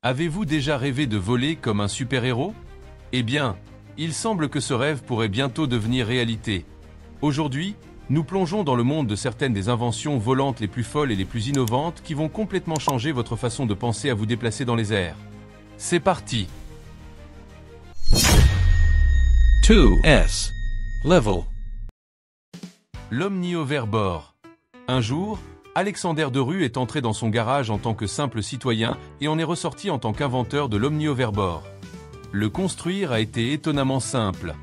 Avez-vous déjà rêvé de voler comme un super-héros? Eh bien, il semble que ce rêve pourrait bientôt devenir réalité. Aujourd'hui, nous plongeons dans le monde de certaines des inventions volantes les plus folles et les plus innovantes qui vont complètement changer votre façon de penser à vous déplacer dans les airs. C'est parti! 2S Level. L'omni-hoverboard. Un jour, Alexander Derue est entré dans son garage en tant que simple citoyen et en est ressorti en tant qu'inventeur de l'omni-hoverboard. Le construire a été étonnamment simple.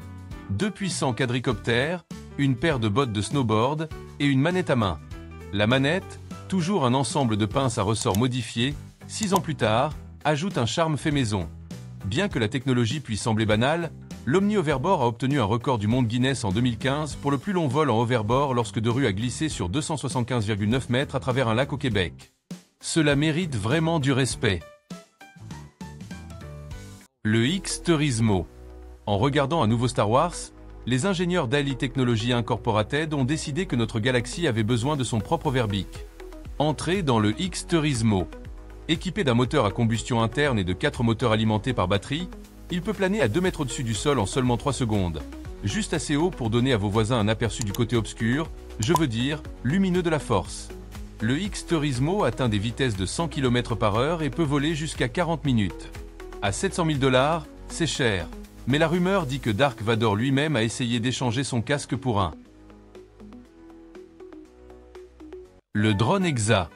2 puissants quadricoptères, une paire de bottes de snowboard et une manette à main. La manette, toujours un ensemble de pinces à ressort modifiées, 6 ans plus tard, ajoute un charme fait maison. Bien que la technologie puisse sembler banale, l'omni-hoverboard a obtenu un record du monde Guinness en 2015 pour le plus long vol en hoverboard lorsque Derue a glissé sur 275,9 mètres à travers un lac au Québec. Cela mérite vraiment du respect. Le X-Turismo. En regardant un nouveau Star Wars, les ingénieurs d'Ali Technology Incorporated ont décidé que notre galaxie avait besoin de son propre Verbic. Entrez dans le X-Turismo. Équipé d'un moteur à combustion interne et de 4 moteurs alimentés par batterie, il peut planer à 2 mètres au-dessus du sol en seulement 3 secondes. Juste assez haut pour donner à vos voisins un aperçu du côté obscur, je veux dire, lumineux de la force. Le X-Turismo atteint des vitesses de 100 km/h et peut voler jusqu'à 40 minutes. À 700 000 $, c'est cher. Mais la rumeur dit que Dark Vador lui-même a essayé d'échanger son casque pour un. Le drone Exa.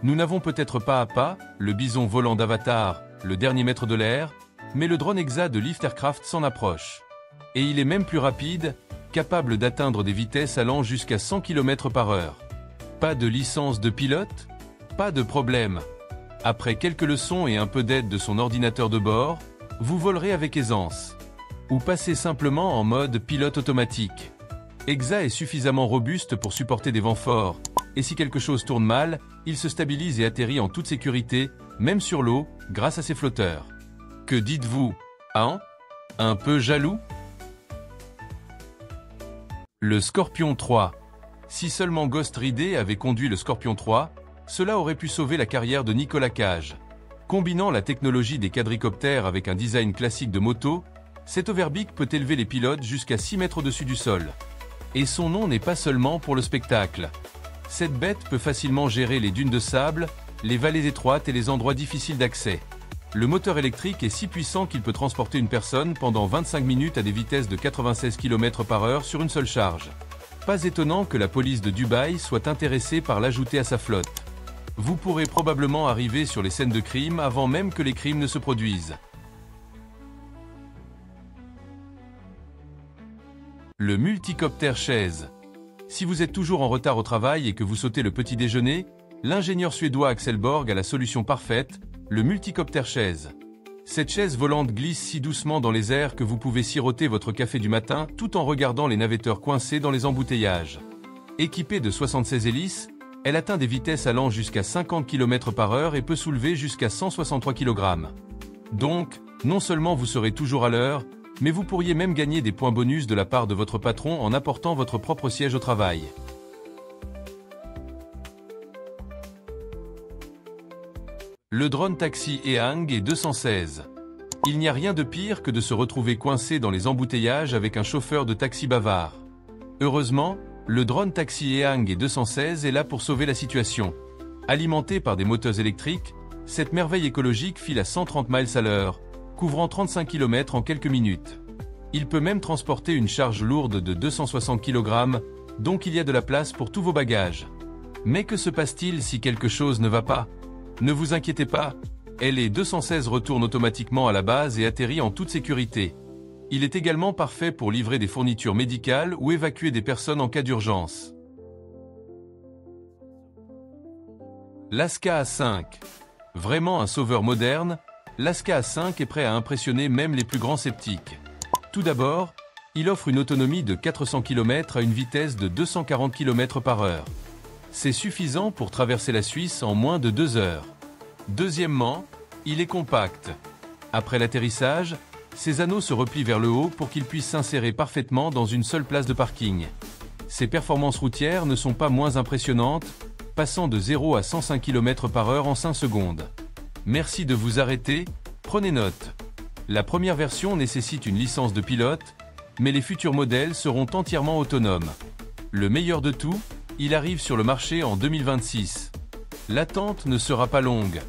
Nous n'avons peut-être pas à pas, le bison volant d'Avatar, le dernier maître de l'air, mais le drone Exa de Lift Aircraft s'en approche. Et il est même plus rapide, capable d'atteindre des vitesses allant jusqu'à 100 km/h. Pas de licence de pilote? Pas de problème. Après quelques leçons et un peu d'aide de son ordinateur de bord, vous volerez avec aisance. Ou passez simplement en mode pilote automatique. Exa est suffisamment robuste pour supporter des vents forts, et si quelque chose tourne mal, il se stabilise et atterrit en toute sécurité, même sur l'eau, grâce à ses flotteurs. Que dites-vous, hein? Un peu jaloux? Le Scorpion 3. Si seulement Ghost Rider avait conduit le Scorpion 3, cela aurait pu sauver la carrière de Nicolas Cage. Combinant la technologie des quadricoptères avec un design classique de moto, cet Overbic peut élever les pilotes jusqu'à 6 mètres au-dessus du sol. Et son nom n'est pas seulement pour le spectacle. Cette bête peut facilement gérer les dunes de sable, les vallées étroites et les endroits difficiles d'accès. Le moteur électrique est si puissant qu'il peut transporter une personne pendant 25 minutes à des vitesses de 96 km/h sur une seule charge. Pas étonnant que la police de Dubaï soit intéressée par l'ajouter à sa flotte. Vous pourrez probablement arriver sur les scènes de crime avant même que les crimes ne se produisent. Le multicoptère chaise. Si vous êtes toujours en retard au travail et que vous sautez le petit déjeuner, l'ingénieur suédois Axel Borg a la solution parfaite, le multicoptère chaise. Cette chaise volante glisse si doucement dans les airs que vous pouvez siroter votre café du matin tout en regardant les navetteurs coincés dans les embouteillages. Équipée de 76 hélices, elle atteint des vitesses allant jusqu'à 50 km/h et peut soulever jusqu'à 163 kg. Donc, non seulement vous serez toujours à l'heure, mais vous pourriez même gagner des points bonus de la part de votre patron en apportant votre propre siège au travail. Le drone taxi Ehang est 216. Il n'y a rien de pire que de se retrouver coincé dans les embouteillages avec un chauffeur de taxi bavard. Heureusement, le drone taxi Ehang est 216 est là pour sauver la situation. Alimenté par des moteurs électriques, cette merveille écologique file à 130 miles à l'heure, couvrant 35 km en quelques minutes. Il peut même transporter une charge lourde de 260 kg, donc il y a de la place pour tous vos bagages. Mais que se passe-t-il si quelque chose ne va pas? Ne vous inquiétez pas, LE-216 retourne automatiquement à la base et atterrit en toute sécurité. Il est également parfait pour livrer des fournitures médicales ou évacuer des personnes en cas d'urgence. L'Aska A5. Vraiment un sauveur moderne, l'Aska A5 est prêt à impressionner même les plus grands sceptiques. Tout d'abord, il offre une autonomie de 400 km à une vitesse de 240 km/h. C'est suffisant pour traverser la Suisse en moins de 2 heures. Deuxièmement, il est compact. Après l'atterrissage, ses anneaux se replient vers le haut pour qu'ils puissent s'insérer parfaitement dans une seule place de parking. Ses performances routières ne sont pas moins impressionnantes, passant de 0 à 105 km/h en 5 secondes. Merci de vous arrêter, prenez note. La première version nécessite une licence de pilote, mais les futurs modèles seront entièrement autonomes. Le meilleur de tout, il arrive sur le marché en 2026. L'attente ne sera pas longue.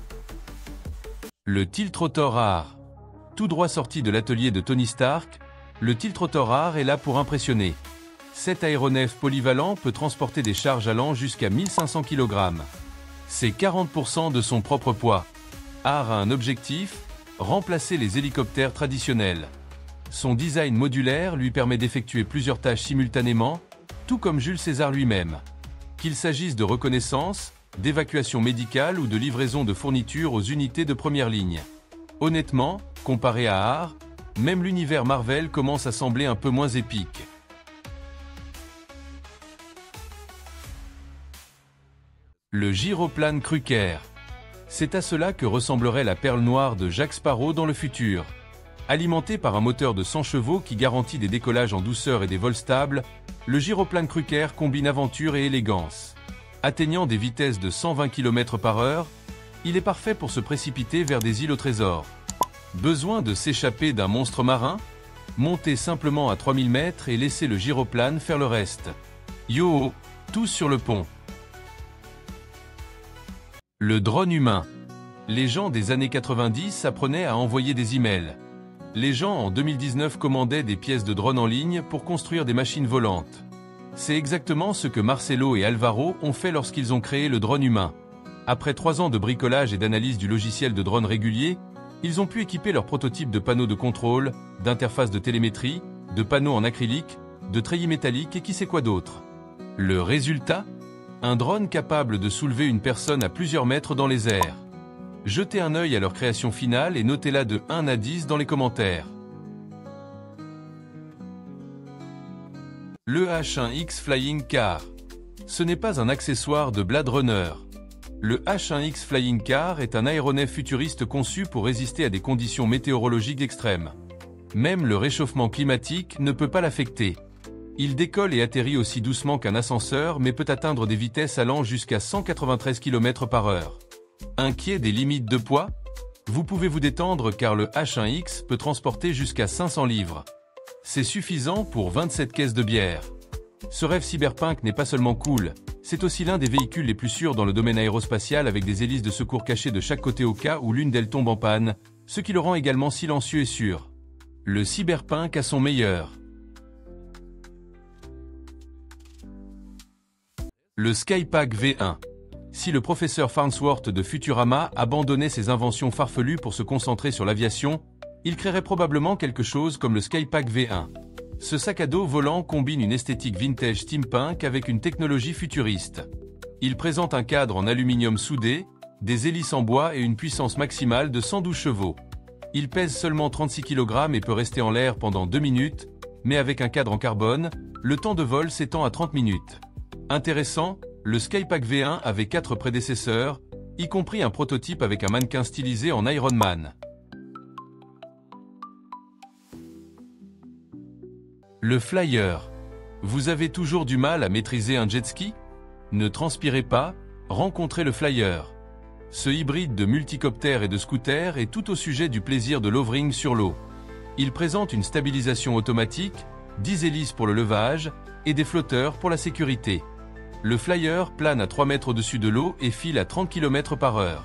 Le Tiltrotor rare. Tout droit sorti de l'atelier de Tony Stark, le Tiltrotor rare est là pour impressionner. Cet aéronef polyvalent peut transporter des charges allant jusqu'à 1500 kg. C'est 40% de son propre poids. Art a un objectif, remplacer les hélicoptères traditionnels. Son design modulaire lui permet d'effectuer plusieurs tâches simultanément, tout comme Jules César lui-même. Qu'il s'agisse de reconnaissance, d'évacuation médicale ou de livraison de fournitures aux unités de première ligne. Honnêtement, comparé à Art, même l'univers Marvel commence à sembler un peu moins épique. Le gyroplane Cruiker. C'est à cela que ressemblerait la perle noire de Jack Sparrow dans le futur. Alimenté par un moteur de 100 chevaux qui garantit des décollages en douceur et des vols stables, le gyroplane Cruiker combine aventure et élégance. Atteignant des vitesses de 120 km/h, il est parfait pour se précipiter vers des îles au trésor. Besoin de s'échapper d'un monstre marin? Montez simplement à 3000 mètres et laissez le gyroplane faire le reste. Yo, tous sur le pont. Le drone humain. Les gens des années 90 apprenaient à envoyer des emails. Les gens en 2019 commandaient des pièces de drone en ligne pour construire des machines volantes. C'est exactement ce que Marcelo et Alvaro ont fait lorsqu'ils ont créé le drone humain. Après 3 ans de bricolage et d'analyse du logiciel de drone régulier, ils ont pu équiper leur prototype de panneaux de contrôle, d'interfaces de télémétrie, de panneaux en acrylique, de treillis métalliques et qui sait quoi d'autre. Le résultat? Un drone capable de soulever une personne à plusieurs mètres dans les airs. Jetez un œil à leur création finale et notez-la de 1 à 10 dans les commentaires. Le H1X Flying Car. Ce n'est pas un accessoire de Blade Runner. Le H1X Flying Car est un aéronef futuriste conçu pour résister à des conditions météorologiques extrêmes. Même le réchauffement climatique ne peut pas l'affecter. Il décolle et atterrit aussi doucement qu'un ascenseur mais peut atteindre des vitesses allant jusqu'à 193 km/h. Inquiet des limites de poids? Vous pouvez vous détendre car le H1X peut transporter jusqu'à 500 livres. C'est suffisant pour 27 caisses de bière. Ce rêve cyberpunk n'est pas seulement cool, c'est aussi l'un des véhicules les plus sûrs dans le domaine aérospatial avec des hélices de secours cachées de chaque côté au cas où l'une d'elles tombe en panne, ce qui le rend également silencieux et sûr. Le cyberpunk à son meilleur. Le Skypack V1. Si le professeur Farnsworth de Futurama abandonnait ses inventions farfelues pour se concentrer sur l'aviation, il créerait probablement quelque chose comme le Skypack V1. Ce sac à dos volant combine une esthétique vintage steampunk avec une technologie futuriste. Il présente un cadre en aluminium soudé, des hélices en bois et une puissance maximale de 112 chevaux. Il pèse seulement 36 kg et peut rester en l'air pendant 2 minutes, mais avec un cadre en carbone, le temps de vol s'étend à 30 minutes. Intéressant, le Skypack V1 avait 4 prédécesseurs, y compris un prototype avec un mannequin stylisé en Iron Man. Le Flyer. Vous avez toujours du mal à maîtriser un jet ski? Ne transpirez pas, rencontrez le Flyer. Ce hybride de multicoptère et de scooter est tout au sujet du plaisir de l'hovering sur l'eau. Il présente une stabilisation automatique, 10 hélices pour le levage et des flotteurs pour la sécurité. Le Flyer plane à 3 mètres au-dessus de l'eau et file à 30 km/h.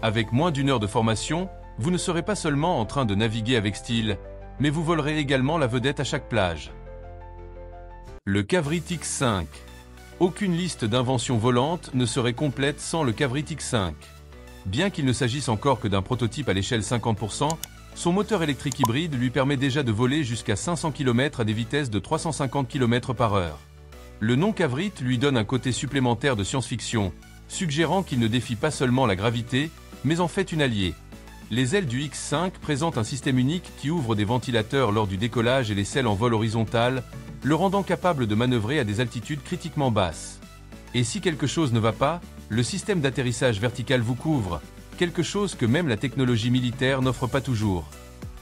Avec moins d'1 heure de formation, vous ne serez pas seulement en train de naviguer avec style, mais vous volerez également la vedette à chaque plage. Le Kavrit X5. Aucune liste d'inventions volantes ne serait complète sans le Kavrit X5. Bien qu'il ne s'agisse encore que d'un prototype à l'échelle 50%, son moteur électrique hybride lui permet déjà de voler jusqu'à 500 km à des vitesses de 350 km/h. Le nom Kavrit lui donne un côté supplémentaire de science-fiction, suggérant qu'il ne défie pas seulement la gravité, mais en fait une alliée. Les ailes du X5 présentent un système unique qui ouvre des ventilateurs lors du décollage et les scelle en vol horizontal, le rendant capable de manœuvrer à des altitudes critiquement basses. Et si quelque chose ne va pas, le système d'atterrissage vertical vous couvre, quelque chose que même la technologie militaire n'offre pas toujours.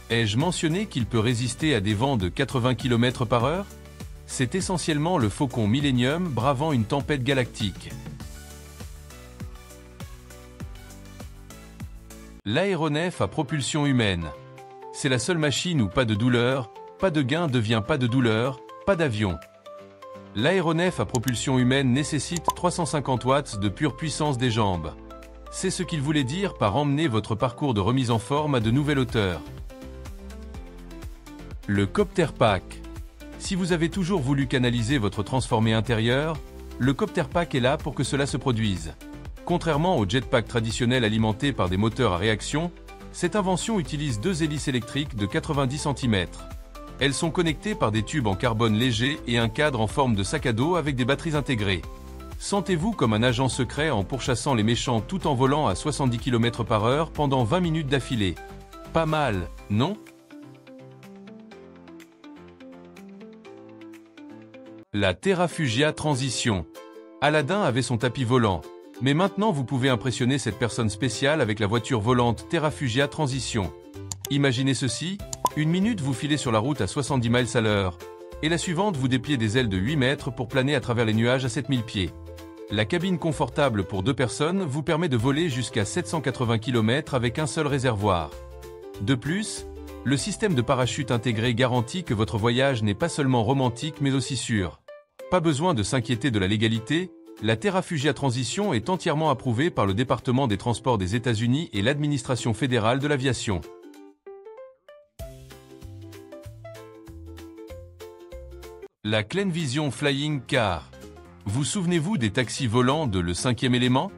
Ai-je mentionné qu'il peut résister à des vents de 80 km/h? C'est essentiellement le Faucon Millennium bravant une tempête galactique. L'aéronef à propulsion humaine. C'est la seule machine où pas de douleur, pas de gain devient pas de douleur, pas d'avion. L'aéronef à propulsion humaine nécessite 350 watts de pure puissance des jambes. C'est ce qu'il voulait dire par emmener votre parcours de remise en forme à de nouvelles hauteurs. Le Copter Pack. Si vous avez toujours voulu canaliser votre transformé intérieur, le Copter Pack est là pour que cela se produise. Contrairement au jetpack traditionnel alimenté par des moteurs à réaction, cette invention utilise deux hélices électriques de 90 cm. Elles sont connectées par des tubes en carbone léger et un cadre en forme de sac à dos avec des batteries intégrées. Sentez-vous comme un agent secret en pourchassant les méchants tout en volant à 70 km/h pendant 20 minutes d'affilée. Pas mal, non ? La Terrafugia Transition. Aladdin avait son tapis volant, mais maintenant vous pouvez impressionner cette personne spéciale avec la voiture volante Terrafugia Transition. Imaginez ceci, une minute vous filez sur la route à 70 miles à l'heure, et la suivante vous dépliez des ailes de 8 mètres pour planer à travers les nuages à 7000 pieds. La cabine confortable pour 2 personnes vous permet de voler jusqu'à 780 km avec un seul réservoir. De plus, le système de parachute intégré garantit que votre voyage n'est pas seulement romantique mais aussi sûr. Pas besoin de s'inquiéter de la légalité, la Terrafugia Transition est entièrement approuvée par le département des transports des États-Unis et l'administration fédérale de l'aviation. La CleanVision Flying Car. Vous souvenez-vous des taxis volants de Le 5e élément ?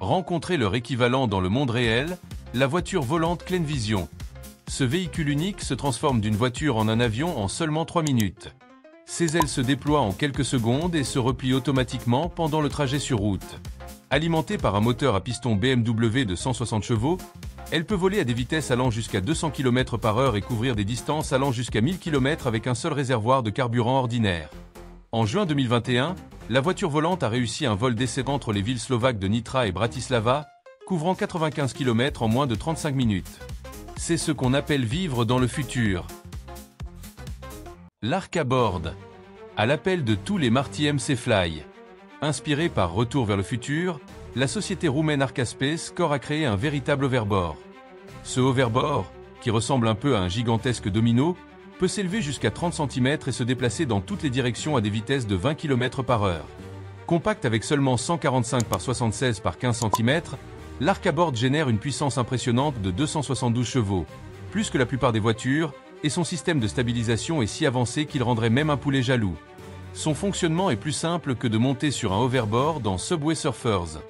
Rencontrez leur équivalent dans le monde réel, la voiture volante CleanVision. Ce véhicule unique se transforme d'une voiture en un avion en seulement 3 minutes. Ses ailes se déploient en quelques secondes et se replient automatiquement pendant le trajet sur route. Alimentée par un moteur à piston BMW de 160 chevaux, elle peut voler à des vitesses allant jusqu'à 200 km/h et couvrir des distances allant jusqu'à 1000 km avec un seul réservoir de carburant ordinaire. En juin 2021, la voiture volante a réussi un vol d'essai entre les villes slovaques de Nitra et Bratislava, couvrant 95 km en moins de 35 minutes. C'est ce qu'on appelle vivre dans le futur. L'Arc à bord. À l'appel de tous les Marty MC-Fly. Inspiré par Retour vers le futur, la société roumaine Arcaspace Core a créé un véritable hoverboard. Ce hoverboard, qui ressemble un peu à un gigantesque domino, peut s'élever jusqu'à 30 cm et se déplacer dans toutes les directions à des vitesses de 20 km/h. Compact avec seulement 145 par 76 par 15 cm, l'Arc à bord génère une puissance impressionnante de 272 chevaux, plus que la plupart des voitures, et son système de stabilisation est si avancé qu'il rendrait même un poulet jaloux. Son fonctionnement est plus simple que de monter sur un hoverboard dans Subway Surfers.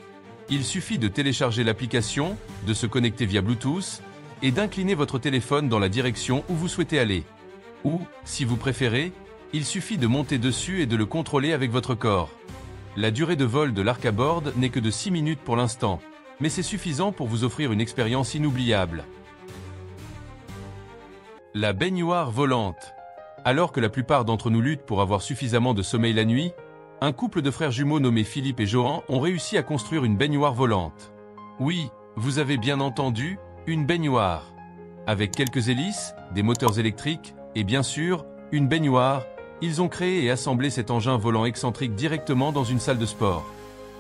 Il suffit de télécharger l'application, de se connecter via Bluetooth, et d'incliner votre téléphone dans la direction où vous souhaitez aller. Ou, si vous préférez, il suffit de monter dessus et de le contrôler avec votre corps. La durée de vol de l'Arc à bord n'est que de 6 minutes pour l'instant, mais c'est suffisant pour vous offrir une expérience inoubliable. La baignoire volante. Alors que la plupart d'entre nous luttent pour avoir suffisamment de sommeil la nuit, un couple de frères jumeaux nommés Philippe et Johan ont réussi à construire une baignoire volante. Oui, vous avez bien entendu, une baignoire. Avec quelques hélices, des moteurs électriques, et bien sûr, une baignoire, ils ont créé et assemblé cet engin volant excentrique directement dans une salle de sport.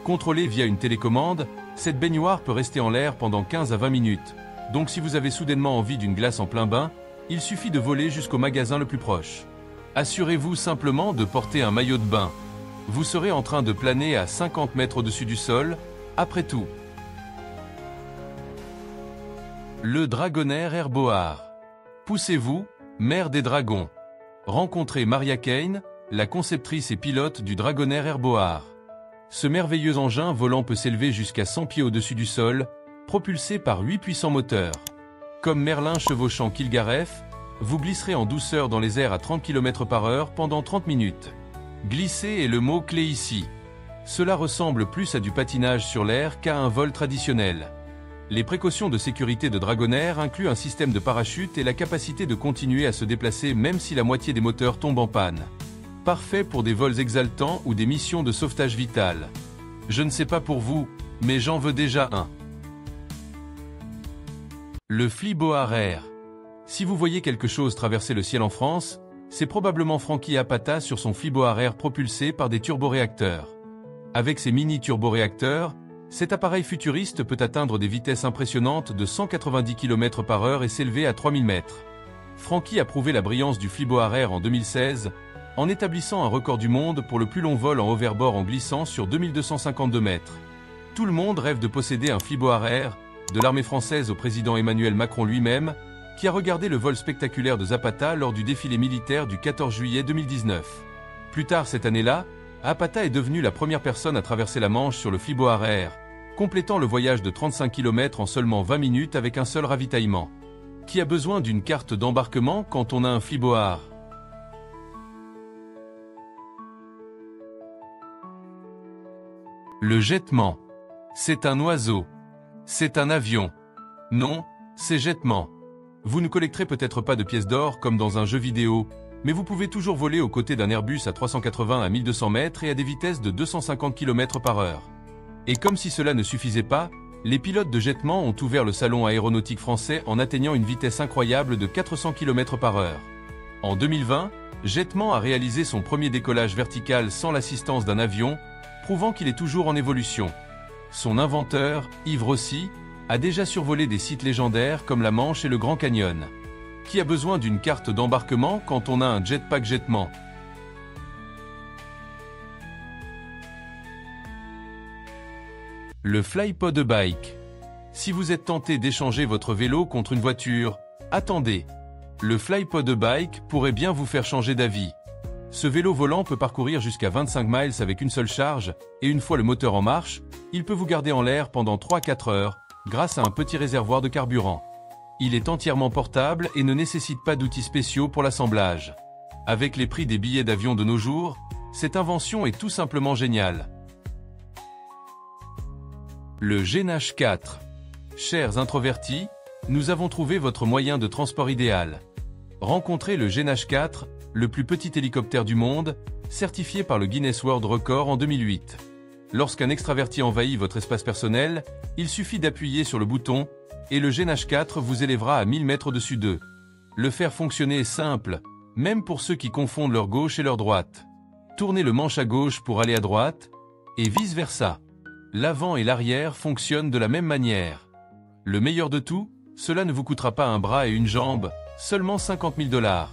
Contrôlée via une télécommande, cette baignoire peut rester en l'air pendant 15 à 20 minutes. Donc si vous avez soudainement envie d'une glace en plein bain, il suffit de voler jusqu'au magasin le plus proche. Assurez-vous simplement de porter un maillot de bain. Vous serez en train de planer à 50 mètres au-dessus du sol, après tout. Le Dragonair Airboar. Poussez-vous, mère des dragons. Rencontrez Maria Kane, la conceptrice et pilote du Dragonair Airboar. Ce merveilleux engin volant peut s'élever jusqu'à 100 pieds au-dessus du sol, propulsé par 8 puissants moteurs. Comme Merlin chevauchant Kilgareth, vous glisserez en douceur dans les airs à 30 km/h pendant 30 minutes. Glisser est le mot clé ici. Cela ressemble plus à du patinage sur l'air qu'à un vol traditionnel. Les précautions de sécurité de Dragonair incluent un système de parachute et la capacité de continuer à se déplacer même si la moitié des moteurs tombent en panne. Parfait pour des vols exaltants ou des missions de sauvetage vital. Je ne sais pas pour vous, mais j'en veux déjà un. Le Flyboard Air. Si vous voyez quelque chose traverser le ciel en France, c'est probablement Frankie Apata sur son Flyboard Air propulsé par des turboréacteurs. Avec ses mini-turboréacteurs, Cet appareil futuriste peut atteindre des vitesses impressionnantes de 190 km/h et s'élever à 3000 mètres. Franky a prouvé la brillance du Flyboard Air en 2016, en établissant un record du monde pour le plus long vol en hoverboard en glissant sur 2252 mètres. Tout le monde rêve de posséder un Flyboard Air, de l'armée française au président Emmanuel Macron lui-même, qui a regardé le vol spectaculaire de Zapata lors du défilé militaire du 14 juillet 2019. Plus tard cette année-là, Zapata est devenu la première personne à traverser la Manche sur le Flyboard Air, complétant le voyage de 35 km en seulement 20 minutes avec un seul ravitaillement. Qui a besoin d'une carte d'embarquement quand on a un Flyboard? Le jettement. C'est un oiseau. C'est un avion. Non, c'est jettement. Vous ne collecterez peut-être pas de pièces d'or comme dans un jeu vidéo, mais vous pouvez toujours voler aux côtés d'un Airbus à 380 à 1200 mètres et à des vitesses de 250 km/h. Et comme si cela ne suffisait pas, les pilotes de jettement ont ouvert le salon aéronautique français en atteignant une vitesse incroyable de 400 km/h. En 2020, Jettement a réalisé son premier décollage vertical sans l'assistance d'un avion, prouvant qu'il est toujours en évolution. Son inventeur, Yves Rossi, a déjà survolé des sites légendaires comme la Manche et le Grand Canyon. Qui a besoin d'une carte d'embarquement quand on a un jetpack Jettement? Le Flypod Bike. Si vous êtes tenté d'échanger votre vélo contre une voiture, attendez. Le Flypod Bike pourrait bien vous faire changer d'avis. Ce vélo volant peut parcourir jusqu'à 25 miles avec une seule charge, et une fois le moteur en marche, il peut vous garder en l'air pendant 3-4 heures, grâce à un petit réservoir de carburant. Il est entièrement portable et ne nécessite pas d'outils spéciaux pour l'assemblage. Avec les prix des billets d'avion de nos jours, cette invention est tout simplement géniale. Le Génage 4. Chers introvertis, nous avons trouvé votre moyen de transport idéal. Rencontrez le Génage 4, le plus petit hélicoptère du monde, certifié par le Guinness World Record en 2008. Lorsqu'un extraverti envahit votre espace personnel, il suffit d'appuyer sur le bouton, et le Génage 4 vous élèvera à 1000 mètres au-dessus d'eux. Le faire fonctionner est simple, même pour ceux qui confondent leur gauche et leur droite. Tournez le manche à gauche pour aller à droite, et vice-versa. L'avant et l'arrière fonctionnent de la même manière. Le meilleur de tout, cela ne vous coûtera pas un bras et une jambe, seulement 50 000 $.